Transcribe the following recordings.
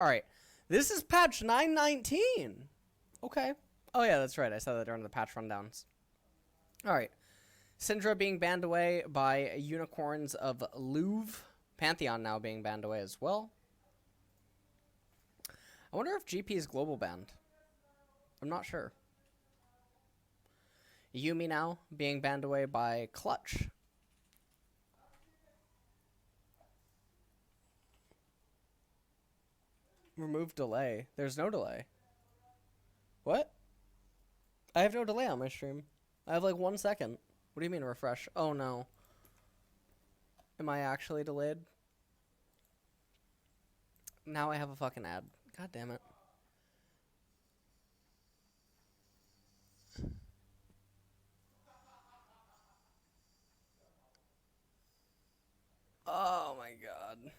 All right. This is patch 919. Okay. Oh, yeah, that's right. I said that during the patch rundowns. All right. Syndra being banned away by Unicorns of Louvre. Pantheon now being banned away as well. I wonder if GP is global banned. I'm not sure. Yumi now being banned away by Clutch. Remove delay. There's no delay. What? I have no delay on my stream. I have like 1 second. What do you mean refresh? Oh no. Am I actually delayed? Now I have a fucking ad. God damn it. Oh my god.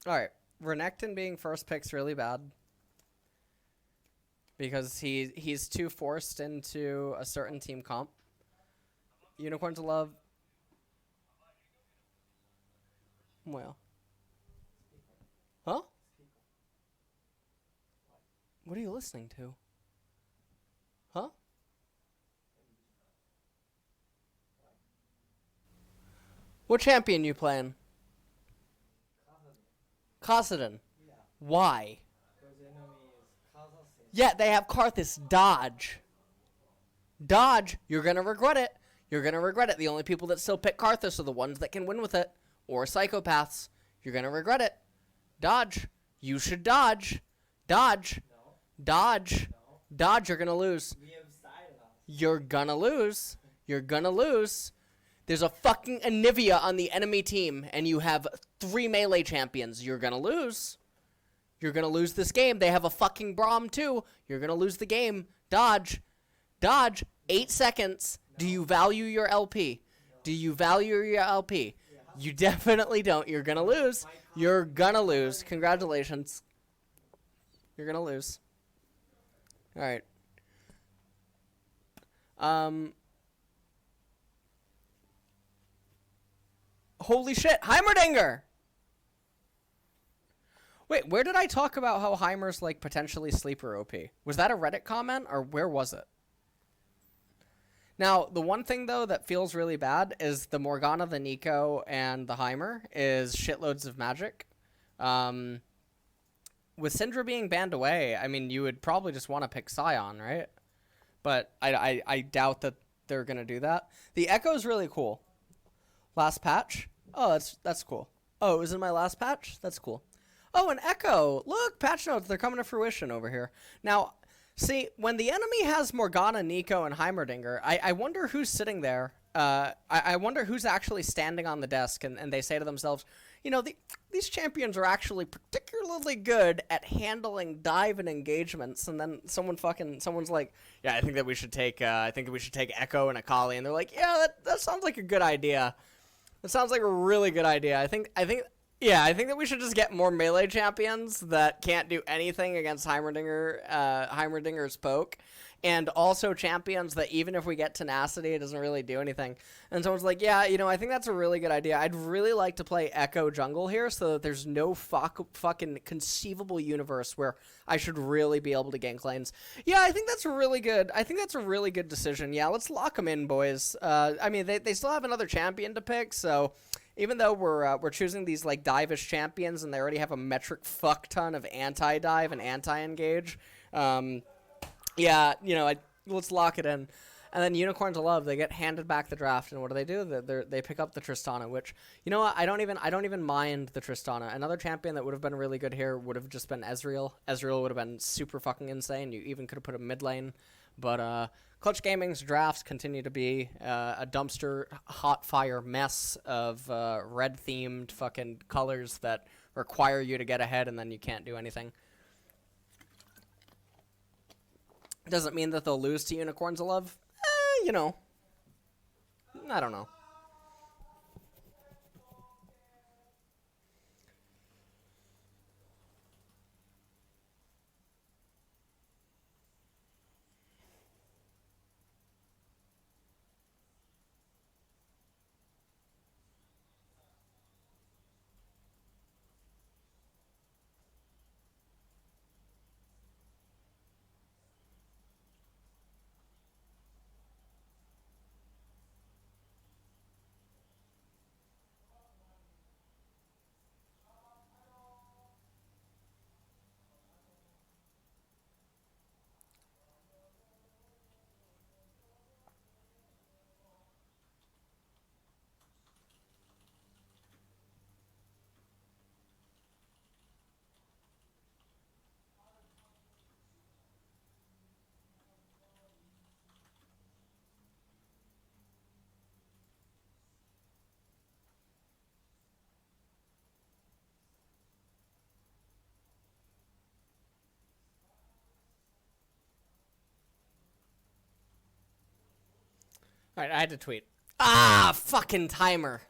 Alright. Renekton being first pick's really bad. Because he's too forced into a certain team comp. Unicorns of Love. Well. Huh? What are you listening to? Huh? What champion you playing? Kassadin. Yeah. Why? Because enemy is Kazakhstan. Yeah, they have Karthus. Dodge. Dodge. You're going to regret it. You're going to regret it. The only people that still pick Karthus are the ones that can win with it. Or psychopaths. You're going to regret it. Dodge. You should dodge. Dodge. No. Dodge. No. Dodge. You're going to lose. We have silence. You're going to lose. You're going to lose. There's a fucking Anivia on the enemy team, and you have 3 melee champions. You're going to lose. You're going to lose this game. They have a fucking Braum, too. You're going to lose the game. Dodge. Dodge. 8 seconds. No. Do you value your LP? No. Do you value your LP? Yeah. You definitely don't. You're going to lose. You're going to lose. Congratulations. You're going to lose. All right. Holy shit, Heimerdinger! Wait, where did I talk about how Heimer's like potentially sleeper OP? Was that a Reddit comment or where was it? Now, the one thing though that feels really bad is the Morgana, the Nico, and the Heimer is shitloads of magic. With Syndra being banned away, I mean, you would probably just want to pick Scion, right? But I doubt that they're going to do that. The Echo's really cool. Last patch. Oh, that's cool. Oh, it was in my last patch? That's cool. Oh, an Echo. Look, patch notes. They're coming to fruition over here. Now, see, when the enemy has Morgana, Nico, and Heimerdinger, I wonder who's sitting there. I wonder who's actually standing on the desk, and they say to themselves, you know, these champions are actually particularly good at handling dive and engagements. And then someone's like, yeah, I think that we should take Echo and Akali. And they're like, yeah, that sounds like a good idea. That sounds like a really good idea. I think that we should just get more melee champions that can't do anything against Heimerdinger's poke, and also champions that even if we get tenacity, it doesn't really do anything. And someone's like, yeah, you know, I think that's a really good idea. I'd really like to play Echo jungle here so that there's no fucking conceivable universe where I should really be able to gank lanes. Yeah, I think that's really good. I think that's a really good decision. Yeah, let's lock them in, boys. I mean, they still have another champion to pick, so even though we're choosing these like dive-ish champions and they already have a metric fuck ton of anti-dive and anti-engage, yeah, you know, let's lock it in. And then Unicorns of Love, they get handed back the draft, and what do? They pick up the Tristana, which, you know what, I don't even mind the Tristana. Another champion that would have been really good here would have just been Ezreal. Ezreal would have been super fucking insane. You even could have put a mid lane. But Clutch Gaming's drafts continue to be a dumpster hot fire mess of red-themed fucking colors that require you to get ahead, and then you can't do anything. Doesn't mean that they'll lose to Unicorns of Love. You know. I don't know. All right, I had to tweet. Ah, fucking timer.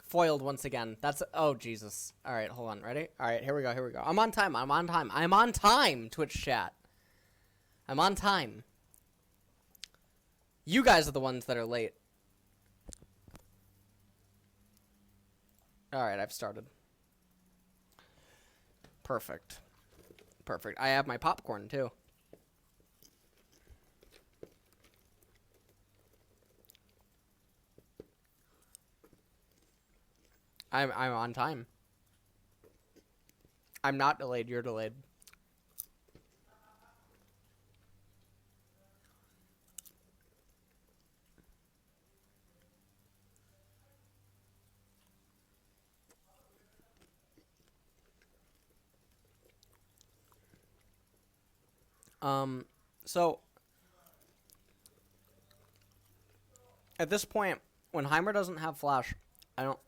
Foiled once again. That's... Oh, Jesus. All right, hold on. Ready? All right, here we go. Here we go. I'm on time. I'm on time. I'm on time, Twitch chat. I'm on time. You guys are the ones that are late. All right, I've started. Perfect. Perfect. I have my popcorn, too. I'm on time. I'm not delayed. You're delayed. So at this point, when Heimer doesn't have flash, I don't...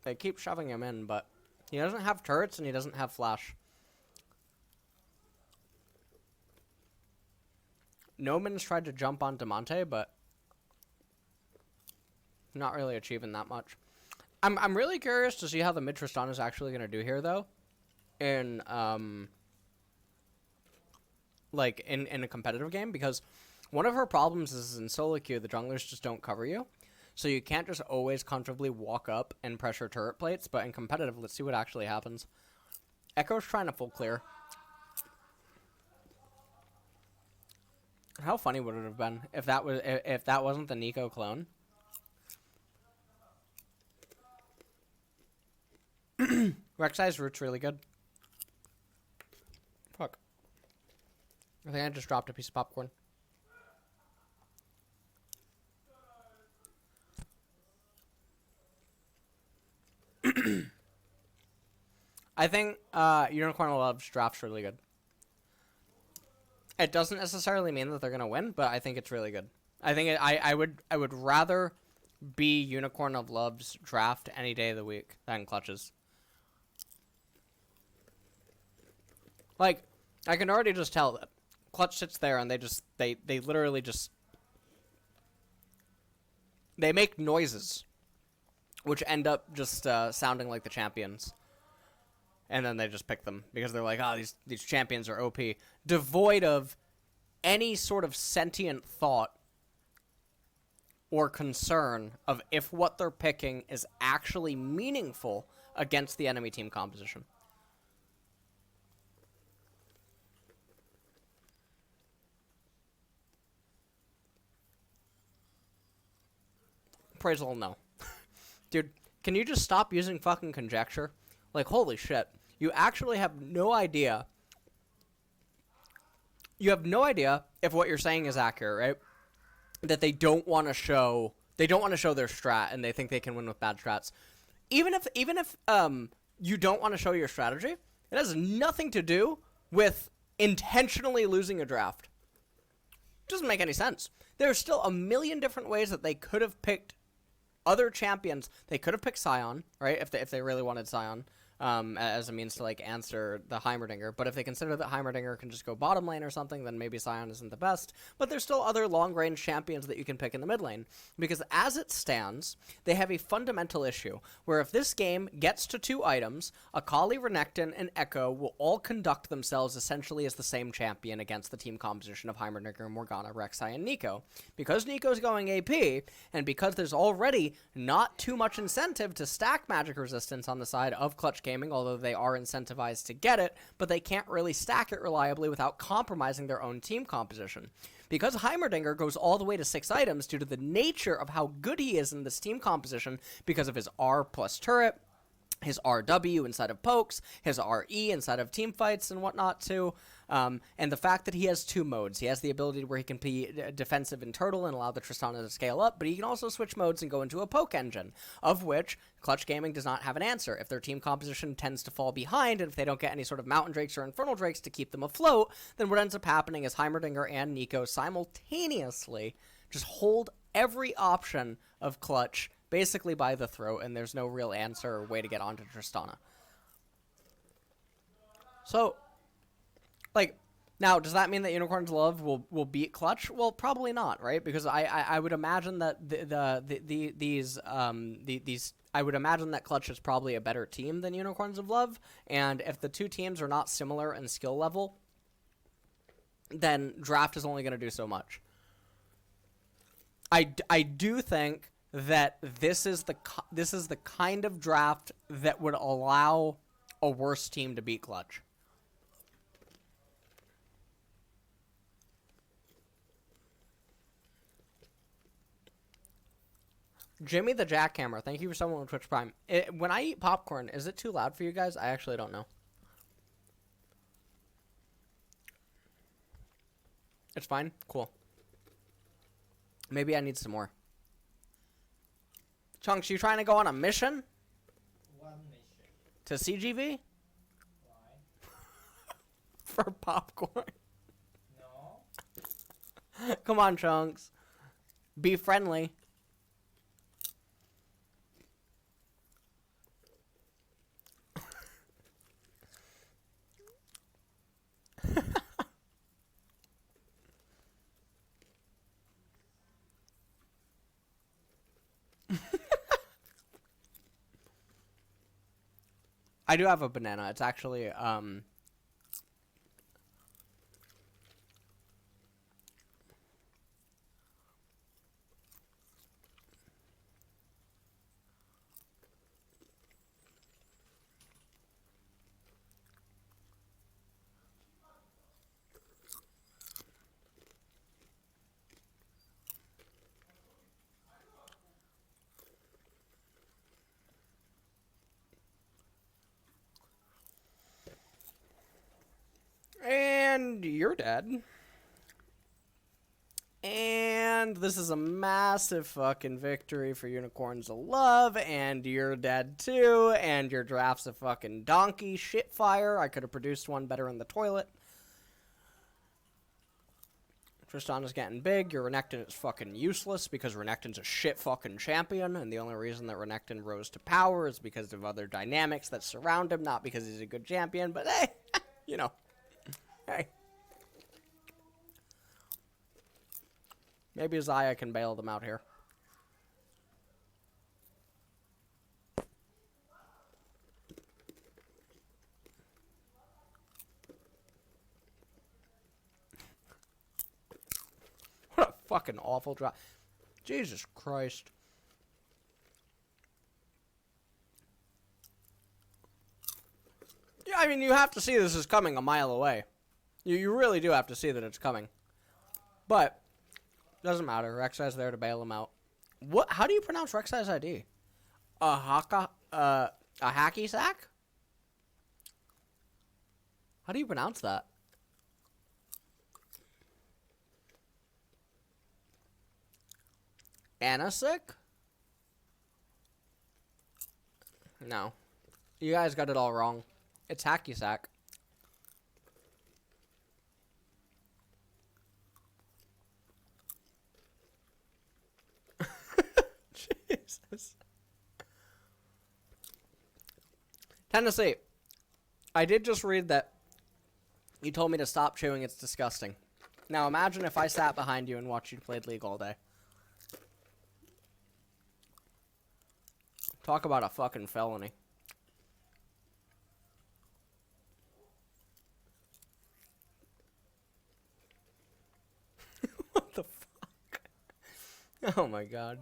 They keep shoving him in, but he doesn't have turrets and he doesn't have flash. Noman's tried to jump on Demonte, but not really achieving that much. I'm really curious to see how the mid Tristana is actually going to do here, though. In in a competitive game, because one of her problems is in solo queue, the junglers just don't cover you. So you can't just always comfortably walk up and pressure turret plates, but in competitive, let's see what actually happens. Echo's trying to full clear. How funny would it have been if that wasn't the Nico clone? Rek'Sai's root's really good. Fuck. I think I just dropped a piece of popcorn. I think Unicorn Love's draft's really good. It doesn't necessarily mean that they're gonna win, but I think it's really good. I think I would rather be Unicorn of Love's draft any day of the week than Clutch's. Like, I can already just tell that Clutch sits there and they literally just they make noises, which end up just sounding like the champions. And then they just pick them because they're like, oh, these champions are OP. Devoid of any sort of sentient thought or concern of if what they're picking is actually meaningful against the enemy team composition. Appraisal, no. Dude, can you just stop using fucking conjecture? Like, holy shit. You actually have no idea. You have no idea if what you're saying is accurate, right? That they don't want to show their strat and they think they can win with bad strats. Even if you don't want to show your strategy, it has nothing to do with intentionally losing a draft. It doesn't make any sense. There's still a million different ways that they could have picked other champions. They could have picked Sion, right? If they really wanted Sion. As a means to, like, answer the Heimerdinger. But if they consider that Heimerdinger can just go bottom lane or something, then maybe Sion isn't the best. But there's still other long-range champions that you can pick in the mid lane. Because as it stands, they have a fundamental issue, where if this game gets to 2 items, Akali, Renekton, and Echo will all conduct themselves essentially as the same champion against the team composition of Heimerdinger, Morgana, Rek'Sai, and Nico. Because Nico's going AP, and because there's already not too much incentive to stack magic resistance on the side of Clutch Gaming, although they are incentivized to get it, but they can't really stack it reliably without compromising their own team composition. Because Heimerdinger goes all the way to 6 items due to the nature of how good he is in this team composition, because of his R plus turret, his RW inside of pokes, his RE inside of team fights and whatnot too, and the fact that he has 2 modes. He has the ability where he can be defensive and turtle and allow the Tristana to scale up, but he can also switch modes and go into a poke engine, of which Clutch Gaming does not have an answer. If their team composition tends to fall behind, and if they don't get any sort of Mountain Drakes or Infernal Drakes to keep them afloat, then what ends up happening is Heimerdinger and Nico simultaneously just hold every option of Clutch basically by the throat, and there's no real answer or way to get onto Tristana. So, like, Now, does that mean that Unicorns Love will beat Clutch? Well, probably not, right? Because I would imagine that these I would imagine that Clutch is probably a better team than Unicorns of Love, and if the two teams are not similar in skill level, then Draft is only going to do so much. I do think that this is the kind of draft that would allow a worse team to beat Clutch. Jimmy the Jackhammer, thank you for someone on Twitch Prime. When I eat popcorn, is it too loud for you guys? I actually don't know. It's fine? Cool. Maybe I need some more. Chunks, you trying to go on a mission? One mission. To CGV? Why? For popcorn. No. Come on, Chunks. Be friendly. I do have a banana. It's actually, and you're dead. And this is a massive fucking victory for Unicorns of Love, and you're dead too, and your draft's a fucking donkey shit fire. I could have produced one better in the toilet. Tristan is getting big. Your Renekton is fucking useless because Renekton's a shit fucking champion, and the only reason that Renekton rose to power is because of other dynamics that surround him, not because he's a good champion, but hey, you know. Hey. Maybe Zaya can bail them out here. What a fucking awful drop. Jesus Christ. Yeah, I mean, you have to see this is coming a mile away. You really do have to see that it's coming. But, doesn't matter. Rek'Sai's there to bail him out. What? How do you pronounce Rek'Sai's ID? A hacky sack? How do you pronounce that? Anasic? No. You guys got it all wrong. It's hacky sack. Jesus. Tennessee, I did just read that you told me to stop chewing. It's disgusting. Now imagine if I sat behind you and watched you play League all day. Talk about a fucking felony. What the fuck? Oh my god.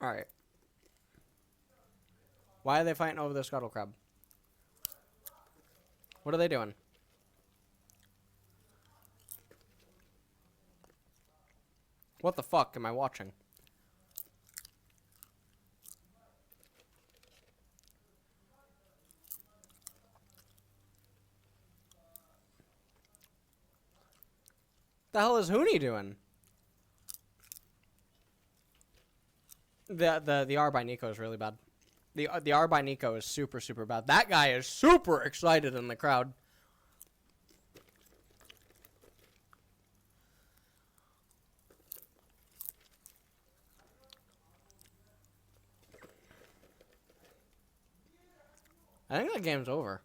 Alright. Why are they fighting over the scuttle crab? What are they doing? What the fuck am I watching? The hell is Hoonie doing? The R by Nico is really bad. The R by Nico is super, super bad. That guy is super excited in the crowd. I think the game's over.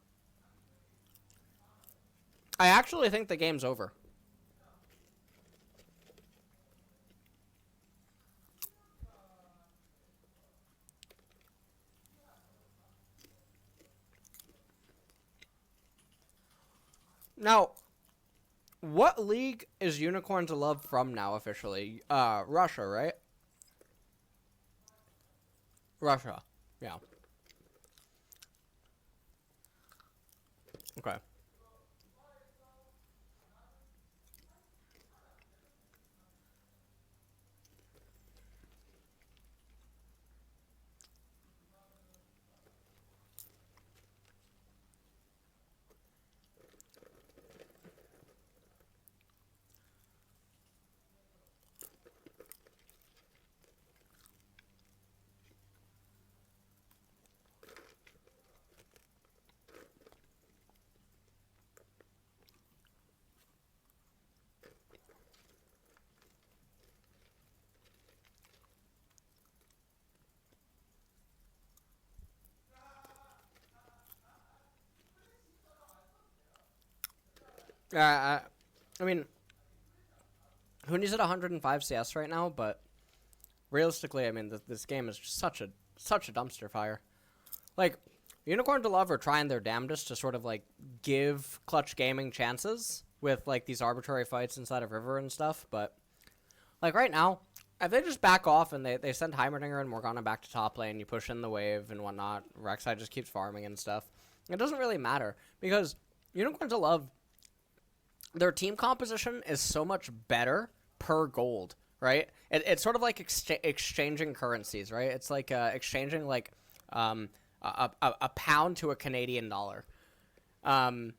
I actually think the game's over. Now, what league is Unicorn to Love from now officially? Russia, right? Russia. Yeah. Okay. I mean, who needs at 105 CS right now? But realistically, I mean, this game is just such a dumpster fire. Like, Unicorn to Love are trying their damnedest to sort of like give Clutch Gaming chances with like these arbitrary fights inside of River and stuff. But like right now, if they just back off and they send Heimerdinger and Morgana back to top lane, you push in the wave and whatnot, Rek'Sai just keeps farming and stuff. It doesn't really matter because Unicorn to Love, their team composition is so much better per gold, right? It's sort of like exchanging currencies, right? It's like exchanging like a pound to a Canadian dollar. And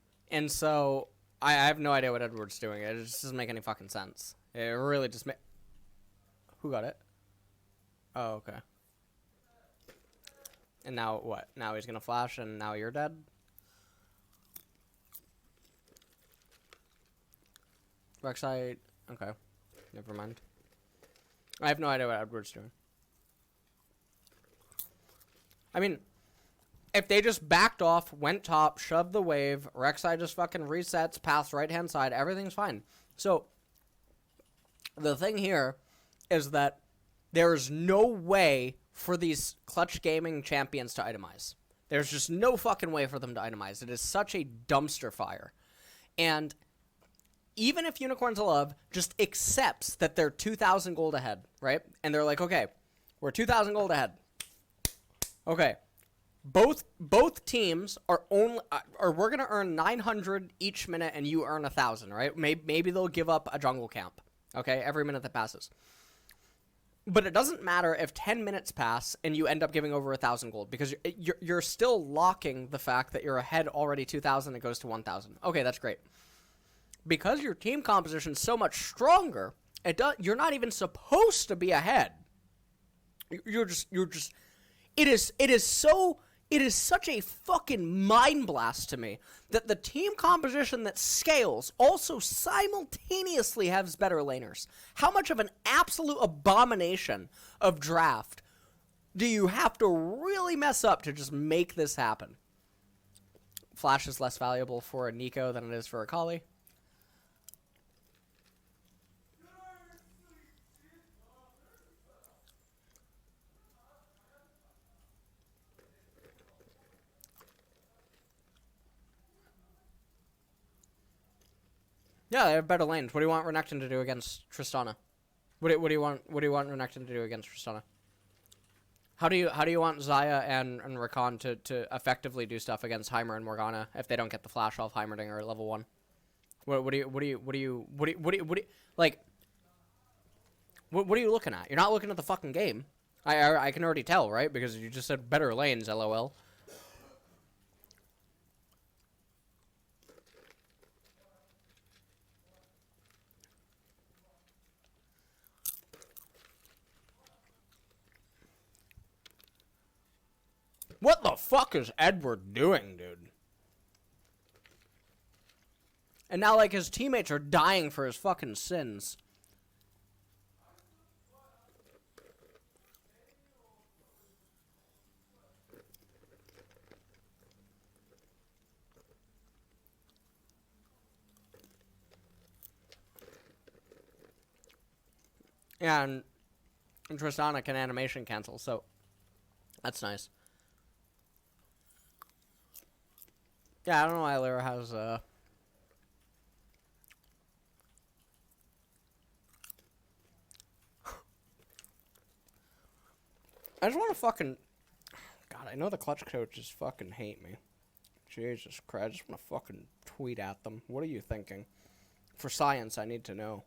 so I have no idea what Edward's doing. It just doesn't make any fucking sense. It really just Who got it? Oh, okay. And now what? Now he's gonna flash and now you're dead? Rek'Sai, okay. Never mind. I have no idea what Edward's doing. I mean, if they just backed off, went top, shoved the wave, Rek'Sai just fucking resets past right-hand side, everything's fine. So, the thing here is that there's no way for these Clutch Gaming champions to itemize. There's just no fucking way for them to itemize. It is such a dumpster fire. And even if Unicorn to Love just accepts that they're 2,000 gold ahead, right? And they're like, okay, we're 2,000 gold ahead. Okay. Both teams are only, or we're gonna earn 900 each minute, and you earn 1,000, right? Maybe they'll give up a jungle camp, okay, every minute that passes. But it doesn't matter if 10 minutes pass and you end up giving over 1,000 gold because you're still locking the fact that you're ahead already 2,000. It goes to 1,000. Okay, that's great. Because your team composition is so much stronger, you're not even supposed to be ahead. You're just. It is such a fucking mind blast to me that the team composition that scales also simultaneously has better laners. How much of an absolute abomination of draft do you have to really mess up to just make this happen? Flash is less valuable for a Nico than it is for a Kali. Yeah, they have better lanes. What do you want Renekton to do against Tristana? What do you want Renekton to do against Tristana? How do you want Zaya and Rakan to effectively do stuff against Heimer and Morgana if they don't get the flash off Heimerdinger at level 1? What are you looking at? You're not looking at the fucking game. I can already tell, right? Because you just said better lanes, LOL. What the fuck is Edward doing, dude? And now, like, his teammates are dying for his fucking sins. And Tristana can animation cancel, so that's nice. Yeah, I don't know why Lyra has I just want to fucking... God, I know the clutch coaches fucking hate me. Jesus Christ, I just want to fucking tweet at them. What are you thinking? For science, I need to know.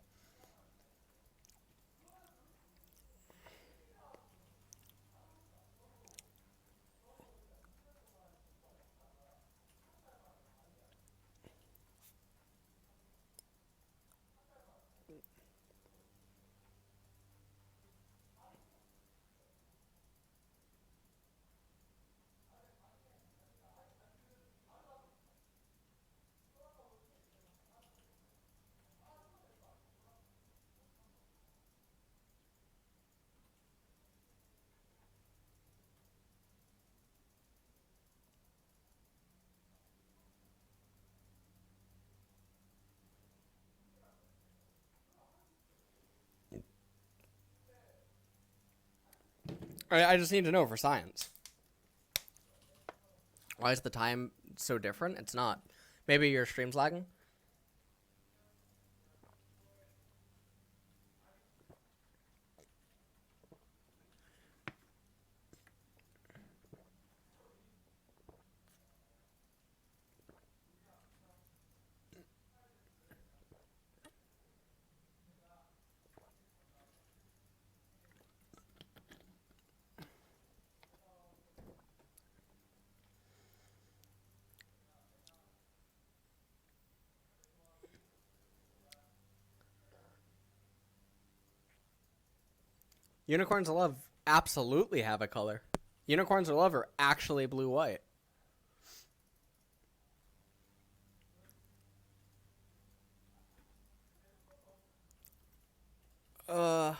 I just need to know for science. Why is the time so different? It's not. Maybe your stream's lagging? Unicorns of Love absolutely have a color. Unicorns of Love are actually blue-white. Uh...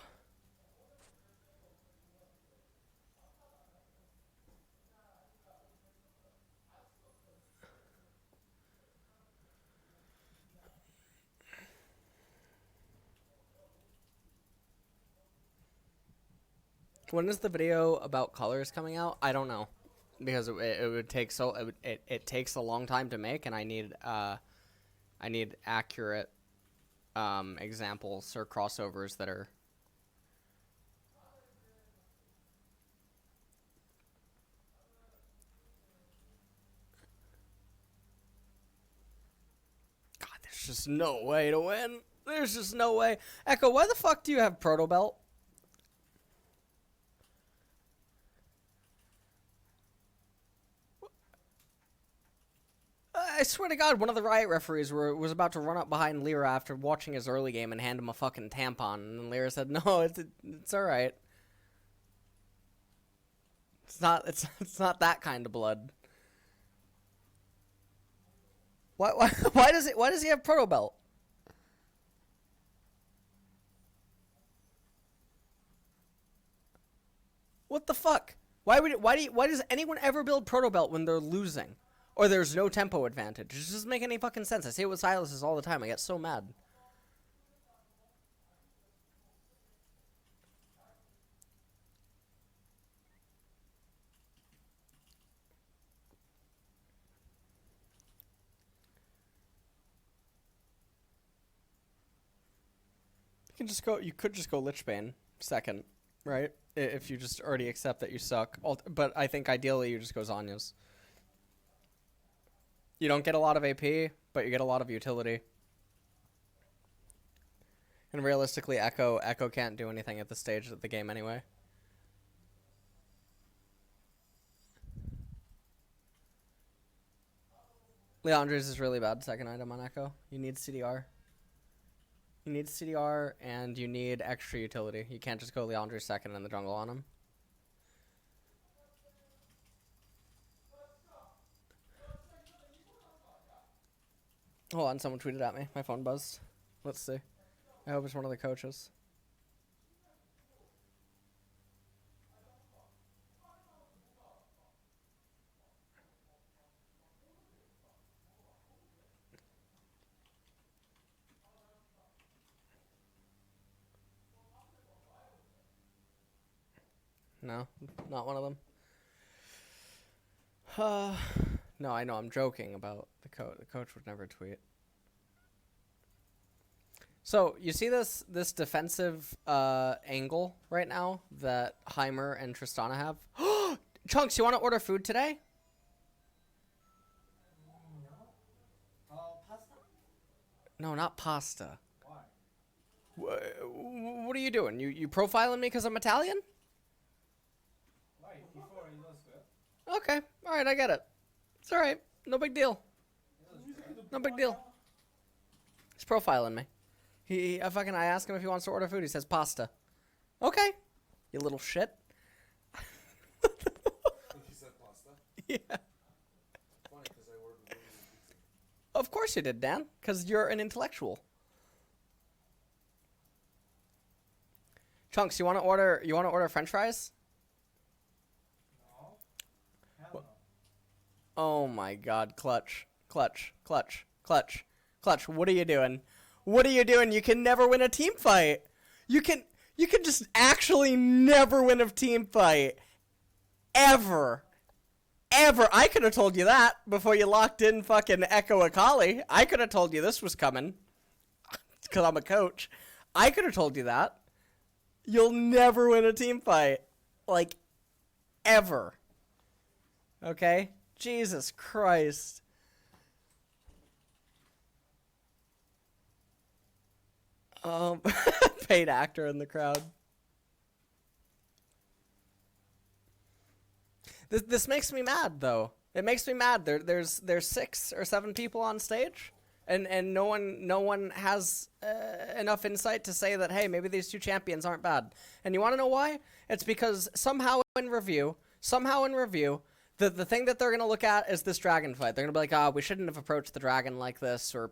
When is the video about colors coming out? I don't know, because it would take it takes a long time to make, and I need accurate examples or crossovers that are. God, there's just no way to win. There's just no way. Echo, why the fuck do you have Proto Belt? I swear to God, one of the Riot referees was about to run up behind Lyra after watching his early game and hand him a fucking tampon, and Lyra said, "No, it's all right. It's not that kind of blood." Why does he have Proto Belt? What the fuck? Why does anyone ever build Proto Belt when they're losing? Or there's no tempo advantage? It doesn't make any fucking sense. I say it with Silas's all the time. I get so mad. You could just go Lichbane second, right? If you just already accept that you suck. But I think ideally you just go Zanya's. You don't get a lot of AP, but you get a lot of utility. And realistically, Echo can't do anything at this stage of the game anyway. Leandre's is really bad second item on Echo. You need CDR. You need CDR and you need extra utility. You can't just go Leandre's second in the jungle on him. Hold on, someone tweeted at me. My phone buzzed. Let's see. I hope it's one of the coaches. No, not one of them. No, I know. I'm joking about the coach. The coach would never tweet. So you see this defensive angle right now that Heimer and Tristana have. Chunks, you want to order food today? No. Pasta? No, not pasta. Why? What are you doing? You profiling me because I'm Italian? Why? Before it was good. Okay, all right, I get it. It's all right. No big deal. It was good. No big deal. He's profiling me. I ask him if he wants to order food. He says pasta. Okay, you little shit. He said pasta. Yeah. Funny, because I ordered wings and pizza. Of course you did, Dan, because you're an intellectual. Chunks, you want to order French fries? No. Hell no. Oh my God, Clutch. What are you doing? What are you doing? You can never win a team fight. You can just actually never win a team fight. Ever. I could have told you that before you locked in fucking Echo Akali. I could have told you this was coming. Because I'm a coach. I could have told you that. You'll never win a team fight. Like, ever. Okay? Jesus Christ. Paid actor in the crowd. This makes me mad, though. It makes me mad. There's 6 or 7 people on stage, and no one has enough insight to say that, hey, maybe these 2 champions aren't bad. And you want to know why? It's because somehow in review, the thing that they're gonna look at is this dragon fight. They're gonna be like, we shouldn't have approached the dragon like this, or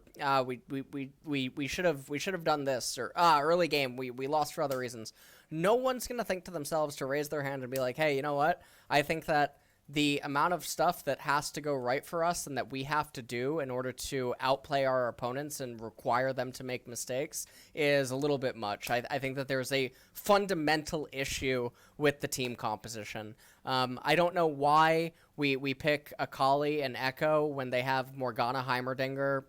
we should have done this, or early game we lost for other reasons. No one's gonna think to themselves to raise their hand and be like, hey, you know what? I think that the amount of stuff that has to go right for us and that we have to do in order to outplay our opponents and require them to make mistakes is a little bit much. I think that there's a fundamental issue with the team composition. I don't know why we pick Akali and Echo when they have Morgana, Heimerdinger,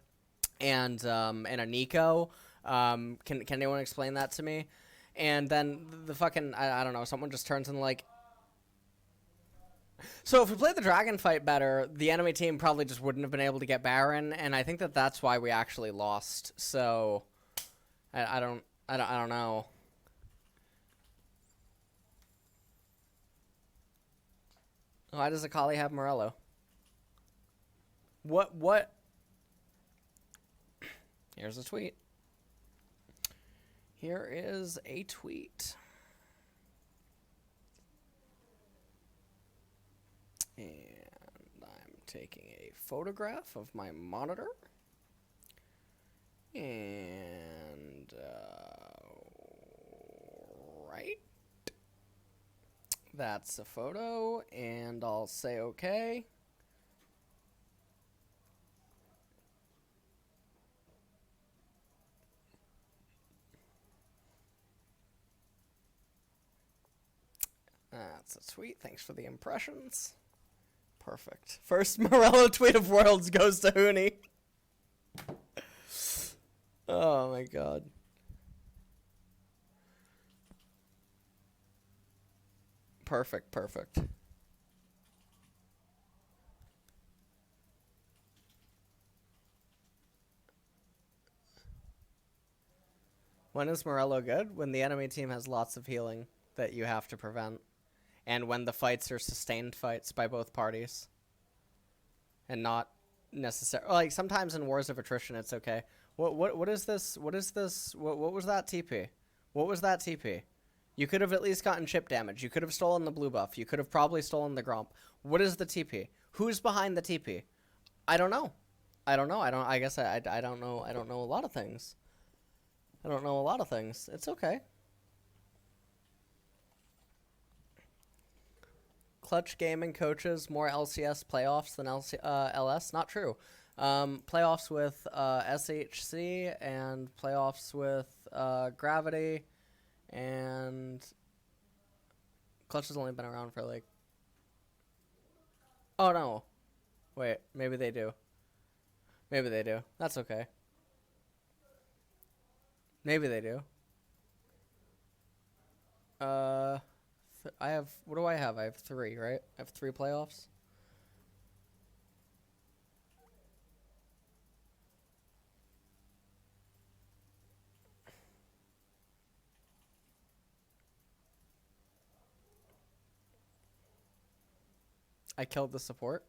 and a Nico. Can anyone explain that to me? And then the fucking, I don't know, someone just turns and like... So if we played the dragon fight better, the enemy team probably just wouldn't have been able to get Baron, and I think that that's why we actually lost. So I don't know. Why does Akali have Morello? What? Here's a tweet. Here is a tweet. And I'm taking a photograph of my monitor. And, right. That's a photo, and I'll say okay. That's a tweet. Thanks for the impressions. Perfect. First Morello tweet of Worlds goes to Huni. Oh my God. Perfect. When is Morello good? When the enemy team has lots of healing that you have to prevent. And when the fights are sustained fights by both parties. And not necessarily... Like, sometimes in Wars of Attrition, it's okay. What is this? What is this? What was that TP? What was that TP? You could have at least gotten chip damage. You could have stolen the blue buff. You could have probably stolen the Gromp. What is the TP? Who's behind the TP? I don't know. I guess I don't know. I don't know a lot of things. It's okay. Clutch gaming coaches more LCS playoffs than LS. Not true. Playoffs with SHC and playoffs with Gravity and Clutch has only been around for like... Oh, no. Wait, maybe they do. Maybe they do. That's okay. Maybe they do. I have... What do I have? I have 3, right? I have 3 playoffs. I killed the support.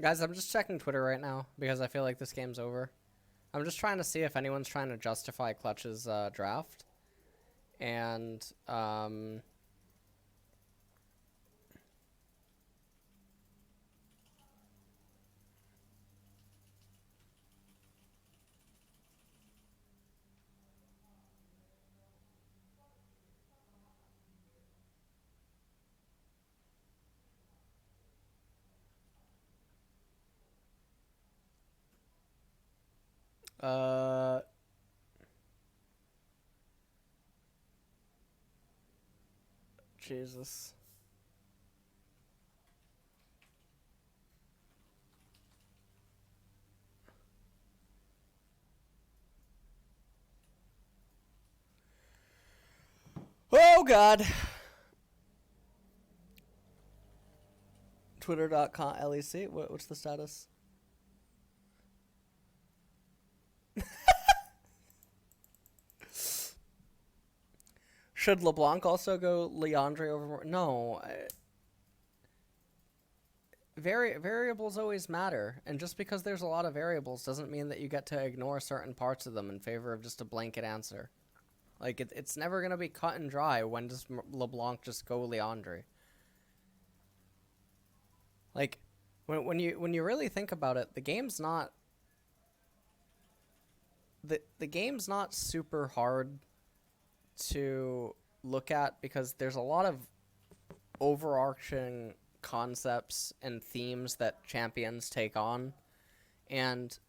Guys, I'm just checking Twitter right now because I feel like this game's over. I'm just trying to see if anyone's trying to justify Clutch's draft. And, Jesus. Oh, God. Twitter.com LEC. What's the status? Should LeBlanc also go Leandre over? No. Variables always matter, and just because there's a lot of variables doesn't mean that you get to ignore certain parts of them in favor of just a blanket answer. Like, it's never going to be cut and dry. When does LeBlanc just go Leandre? Like, when you really think about it, the game's not... The game's not super hard to look at because there's a lot of overarching concepts and themes that champions take on, and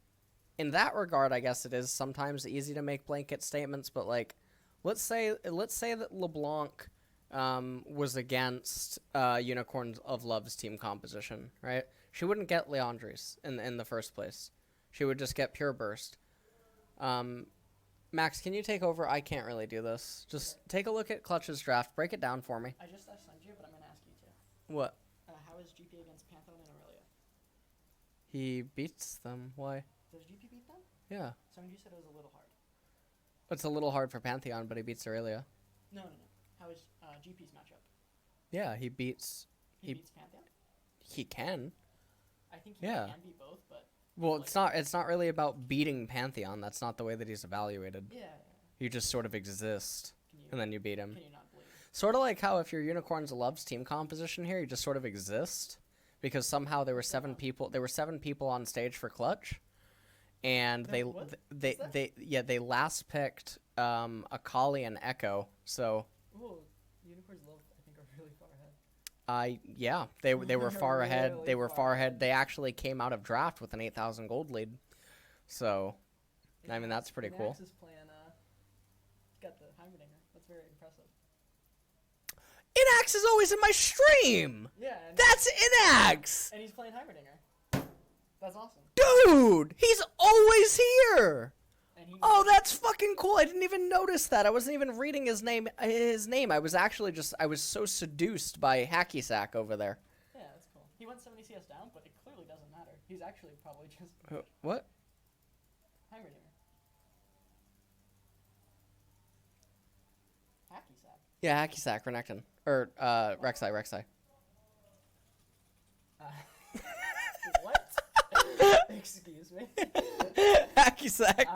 in that regard I guess it is sometimes easy to make blanket statements. But like, let's say that LeBlanc was against Unicorns of Love's team composition, right? She wouldn't get Leandre's in the first place. She would just get Pure Burst. Max, can you take over? I can't really do this. Just take a look at Clutch's draft. Break it down for me. I just asked Sanjay, but I'm going to ask you too. What? How is GP against Pantheon and Aurelia? He beats them. Why? Does GP beat them? Yeah. Sanjay said it was a little hard. It's a little hard for Pantheon, but he beats Aurelia. No. How is GP's matchup? Yeah, he beats... He beats Pantheon? He can. I think he Yeah. can beat both, but... Well, like, it's not really about beating Pantheon. That's not the way that he's evaluated. Yeah. You just sort of exist, and then you beat him. Can you not bleed? Sort of like how if your Unicorns of Love's team composition here, you just sort of exist, because somehow there were 7 people. There were 7 people on stage for Clutch, and Wait, what? they last picked Akali and Echo. So Ooh, Unicorns Love, I think, are really far ahead. yeah, they were far ahead. Really They were far far ahead. ahead. They actually came out of draft with an 8,000 gold lead. So, I mean, that's pretty cool. Inax is playing, got the Heimerdinger. That's very impressive. Inax is always in my stream. Yeah. And That's Inax, and he's playing Heimerdinger. That's awesome. dude. He's always here. And he Oh, that's fucking cool. I didn't even notice that. I wasn't even reading his name. I was actually I was so seduced by Hacky Sack over there. Yeah, that's cool. He went 70 CS down, but it clearly doesn't matter. He's actually probably just What? Heimerdinger. Hacky sack. Yeah, Hacky Sack, Renekton. Or, Rek'Sai. What? Excuse me. Hacky Sack.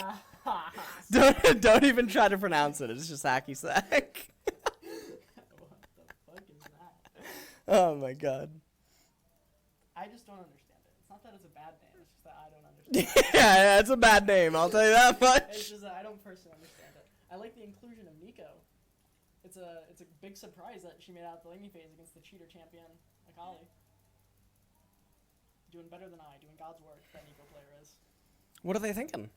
Don't even try to pronounce it. It's just Hacky Sack. What the fuck is that? Oh my god. I just don't understand it. It's not that it's a bad name. It's just that I don't understand it. Yeah, that's a bad name. I'll tell you that It's much. just that I don't personally understand it. I like the inclusion of Nico. It's a big surprise that she made out the laning phase against the cheater champion Akali. Doing better than I, doing God's work that Nico player is. What are they thinking?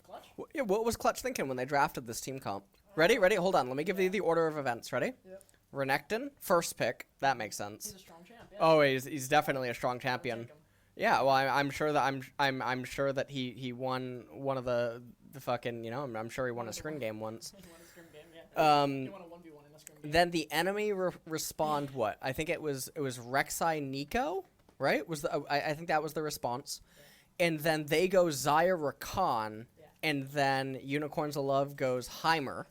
Clutch? Yeah, what was Clutch thinking when they drafted this team comp? Ready? Hold on. Let me give you the order of events. Ready? Yep. Renekton, first pick. That makes sense. He's a strong champ. Yeah. Oh, he's definitely a strong I would champion. take him. Yeah, well, I'm sure that I'm sure that he won one of the fucking, you know, I'm sure he won a scrim game once. He won a scrim game, yeah. He Um, won a 1v1 in a scrim game. then the enemy respond what? I think it was Rek'Sai Nico, right? Was the I think that was the response, and then they go Zaya Rakan, Yeah. and then Unicorns of Love goes Heimer.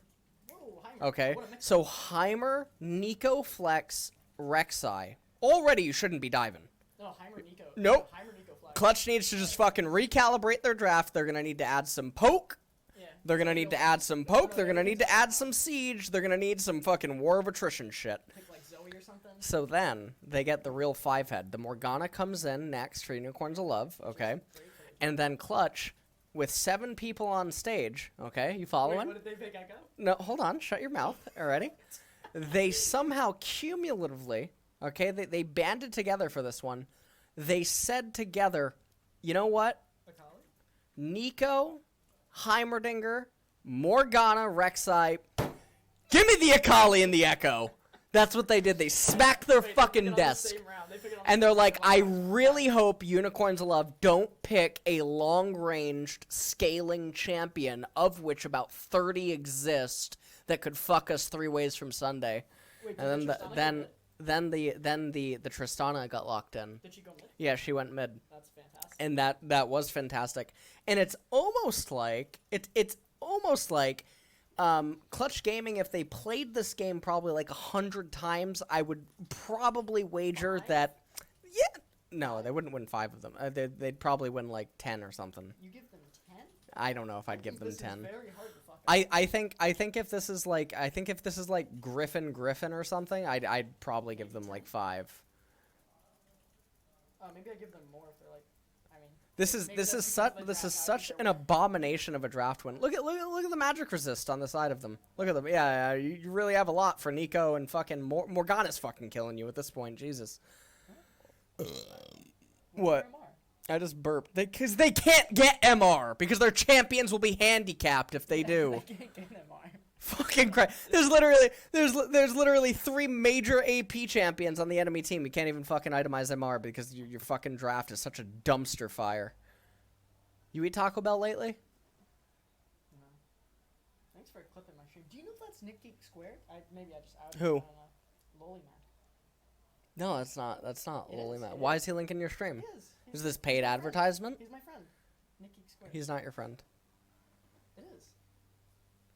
Whoa, Heimer. Okay, What a mix. so Heimer, Nico, Flex, Rek'Sai. Already, you shouldn't be diving. No, Heimer Nico. Nope. Heimer Nico flag. Clutch needs to just fucking recalibrate their draft. They're gonna need to add some poke. Yeah. They're gonna need to add some poke. They're gonna need to add some siege. They're gonna need some fucking war of attrition shit. Pick like Zoe or something. So then they get the real 5-head. The Morgana comes in next for Unicorns of Love. Okay, Great for the- and then Clutch with 7 people on stage. Okay, you Wait, following? what did they pick Echo? No, hold on. Shut your mouth. Already. They somehow cumulatively, okay, they banded together for this one. They said together, you know what? Akali? Nico, Heimerdinger, Morgana, Rek'Sai. Give me the Akali and the Echo. That's what they did. They smacked their Wait, they pick fucking it on the desk. same round. They pick it on the And they're same like, I round. really hope Unicorns of Love don't pick a long-ranged scaling champion, of which about 30 exist, that could fuck us 3 ways from Sunday. Wait, And then did the, Tristana go then mid? then the Tristana got locked in. Did she go mid? Yeah, she went mid. That's fantastic. And that was fantastic. And it's almost like it's almost like Clutch Gaming, if they played this game probably like 100 times, I would probably wager 5? that no, they wouldn't win 5 of them. They'd probably win like 10 or something. You give them 10? I don't know if I'd give them This 10. is very hard to fuck up. I think if this is like Griffin or something, I'd probably give them like 5. Maybe I give them more if they're like, I mean, This is Maybe this that's is because such of the this is draft. I such think an they're abomination of a draft win. Look at the magic resist on the side of them. Look at them. Yeah, you really have a lot for Nico, and fucking Morgana's fucking killing you at this point. Jesus. What? MR. I just burped. Because they can't get MR because their champions will be handicapped if they do. They can't get MR. Fucking Christ. There's literally 3 major AP champions on the enemy team. You can't even fucking itemize MR because your fucking draft is such a dumpster fire. You eat Taco Bell lately? No. Thanks for clipping my stream. Do you know if that's Nick Geek Squared? Maybe I just outed Who? him. I don't know. Loli Man. No, that's not. That's not It Loli is, Matt. it Why is. is he linking your stream? He is. Is He's this my paid friend. advertisement? He's my friend. Nick Geek Squared. He's not your friend. It is.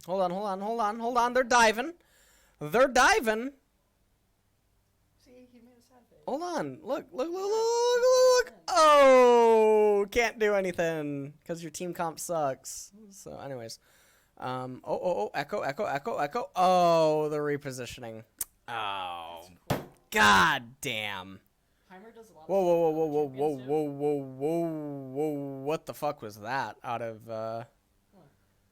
Hold on. They're diving. See, he made a sad face. Hold on. Look. Oh, can't do anything because your team comp sucks. So, anyways, Echo. Oh, the repositioning. Oh, That's cool. god damn. Heimer does a lot Whoa, of stuff that other champions do. What the fuck was that? Out of Out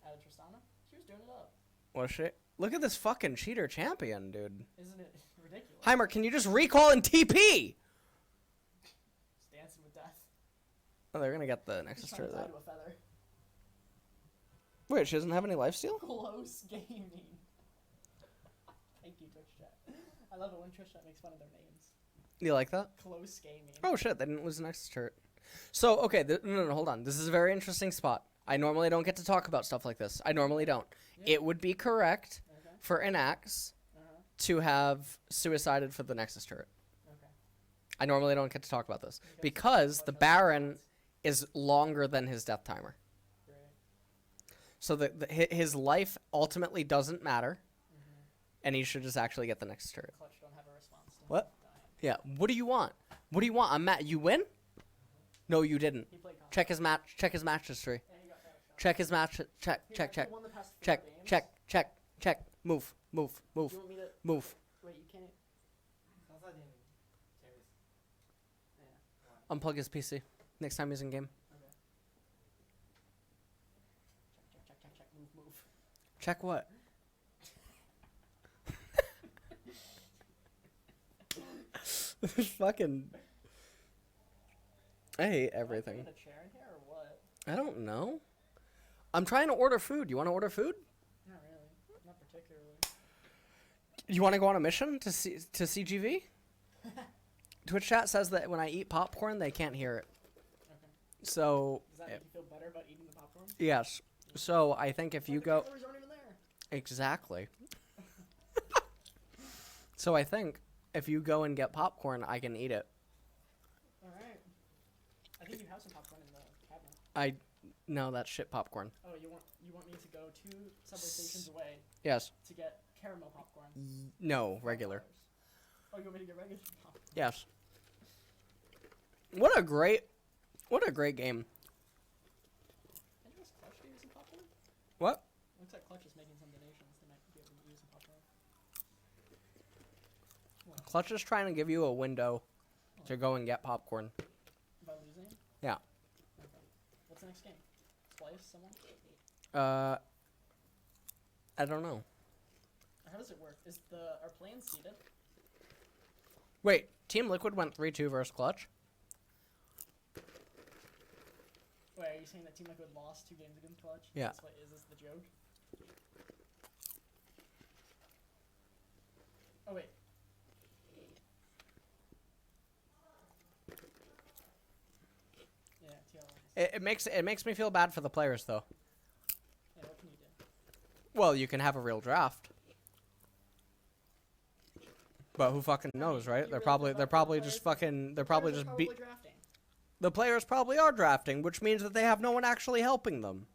of Tristana? She was doing it up. what shit? Look at this fucking cheater champion, dude. Isn't it ridiculous? Heimer, can you just recall and TP? Just dancing with death. Oh, they're gonna get the Just Nexus trying to tie turret. to a feather. Wait, she doesn't have any lifesteal? Close gaming. Thank you, Twitch chat. I love it when Twitch chat makes fun of their names. You like that? Close gaming. Oh shit, they didn't lose the Nexus turret. So, okay, no, hold on. This is a very interesting spot. I normally don't get to talk about stuff like this. I normally don't. Yeah. It would be correct Okay. for an axe Uh-huh. to have suicided for the Nexus turret. Okay. I normally don't get to talk about this Because because Clutch the has Baron response. is longer than his death timer. Great. So his life ultimately doesn't matter, Mm-hmm. and he should just actually get the Nexus turret. Clutch don't have a response to What? him dying. Yeah. What do you want? I'm Matt. You win? No, you didn't. He played Check his match. Check his match history. Yeah, he got that shot. Check his match. Check. He Check. actually Check. won the past 4 Check. games. Check. Check. Check. Move. Move. Move. Do you want me to... Move. Wait, you can't... outside in terrace. Yeah. Unplug his PC next time he's in game. Okay. Check. Move. Check what? Fucking. I hate Am I everything. putting a chair in here or what? I don't know. I'm trying to order food. You want to order food? Not really. Not particularly. You want to go on a mission to CGV? Twitch chat says that when I eat popcorn, they can't hear it. Okay. So, Does that make you feel better about eating the popcorn? yes. So I think if you The go calories aren't even there. exactly. So I think if you go and get popcorn, I can eat it. All right. I think you have some popcorn in the cabinet. No, that's shit popcorn. Oh, you want me to go 2 subway stations away Yes. to get caramel popcorn? No, regular. Oh, you want me to get regular popcorn? Yes. What a great game. I think it's Clutch to use some popcorn. What? Looks like Clutch is making some donations. They might be able to use some popcorn. Clutch is trying to give you a window to go and get popcorn. By losing? Yeah. Okay. What's the next game? Splice someone? I don't know. How does it work? Are planes seated? Wait, Team Liquid went 3-2 versus Clutch. Wait, are you saying that Team Liquid lost 2 games against Clutch? Yeah. Is this the joke? Oh wait. Yeah, TL. It makes me feel bad for the players though. Yeah, what can you do? Well, you can have a real draft. But who fucking knows, right? They're probably just fucking they're probably just drafting. the players probably are drafting, which means that they have no one actually helping them.